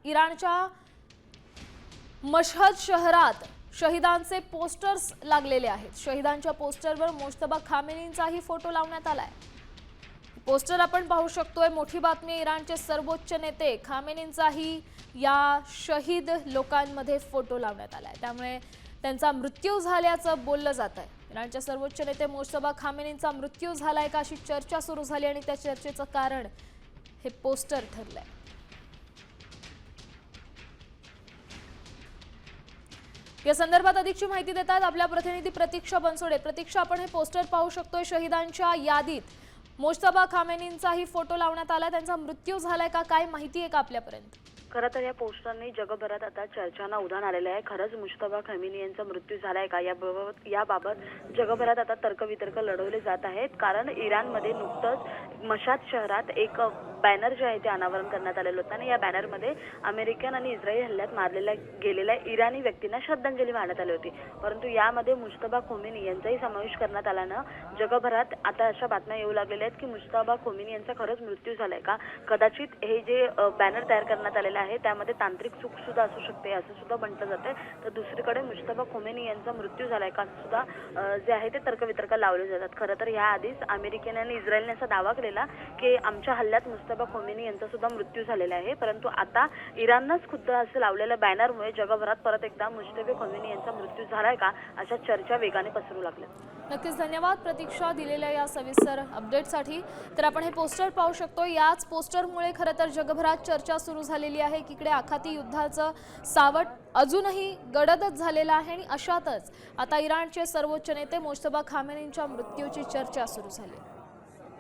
इराणच्या मशहद शहरात शहीदांचे पोस्टर्स लागलेले आहेत। शहीदांच्या पोस्टरवर मुज्तबा खामेनींचाही फोटो लावण्यात आलाय। पोस्टर आपण पाहू शकतोय। मोठी बातमी, इराणचे सर्वोच्च नेते खामेनींचाही या शहीद लोकांमध्ये फोटो लावण्यात आलाय। त्यामुळे त्यांचा मृत्यू झाल्याचं बोललं जात आहे। इराणचे सर्वोच्च नेते मुज्तबा खामेनींचा मृत्यू झालाय का अशी चर्चा सुरू झाली आणि त्या चर्चेचं कारण हे पोस्टर ठरलंय। या संदर्भात अधिकची माहिती देतात आपल्या प्रतिनिधी प्रतीक्षा बनसोडे। प्रतीक्षा, आपण हे पोस्टर पाहू शकतोय। शहीदांच्या यादीत मुज्तबा खामेनींचाही फोटो लावण्यात आला। त्यांचा मृत्यू झालाय का, काय माहिती आहे का आपल्यापर्यंत? खरं तर या पोस्टरने जगभरात आता चर्चांना उधाण आलेलं आहे। खरंच मुज्तबा खामेनी यांचा मृत्यू झालाय का याबाबत जगभरात आता तर्कवितर्क लढवले जात आहेत। कारण इराणमध्ये नुकतंच मशाद शहरात एक बॅनर जे आहे ते अनावरण करण्यात आलेलं होतं आणि या बॅनरमध्ये अमेरिकन आणि इस्रायली हल्ल्यात मारलेल्या गेलेल्या इराणी व्यक्तींना श्रद्धांजली वाहण्यात आली होती। परंतु यामध्ये मुज्तबा खामेनी यांचाही समावेश करण्यात आल्यानं जगभरात आता अशा बातम्या येऊ लागलेल्या आहेत की मुज्तबा खामेनी यांचा खरंच मृत्यू झालाय का। कदाचित हे जे बॅनर तयार करण्यात आलेले आहे त्यामध्ये तांत्रिक चूक सुद्धा असू शकते असं सुद्धा म्हटलं जातंय। तर दुसरीकडे मुज्तबा खामेनी यांचा मृत्यू झालाय का सुद्धा जे आहे ते तर्कवितर्क लावले जातात। खरं तर याआधीच अमेरिकेने आणि इस्रायलने असा दावा केलेला की आमच्या हल्ल्यात मुज्तबा खामेनी यांचा सुद्धा मृत्यू झालेला आहे। परंतु आता इराणनंच खुद्द असं लावलेल्या बॅनरमुळे जगभरात परत एकदा मुज्तबा खामेनी यांचा मृत्यू झालाय का अशा चर्चा वेगाने पसरू लागल्या। नक्कीच धन्यवाद प्रतीक्षा दिलेल्या या सविस्तर अपडेटसाठी। तर आपण हे पोस्टर पाहू शकतो। याच पोस्टरमुळे खरं तर जगभरात चर्चा सुरू झालेली आहे की इकडे आखाती युद्धाचं सावट अजूनही गडदच झालेलं आहे आणि अशातच आता इराणचे सर्वोच्च नेते मुज्तबा खामेनींच्या मृत्यूची चर्चा सुरू झाली।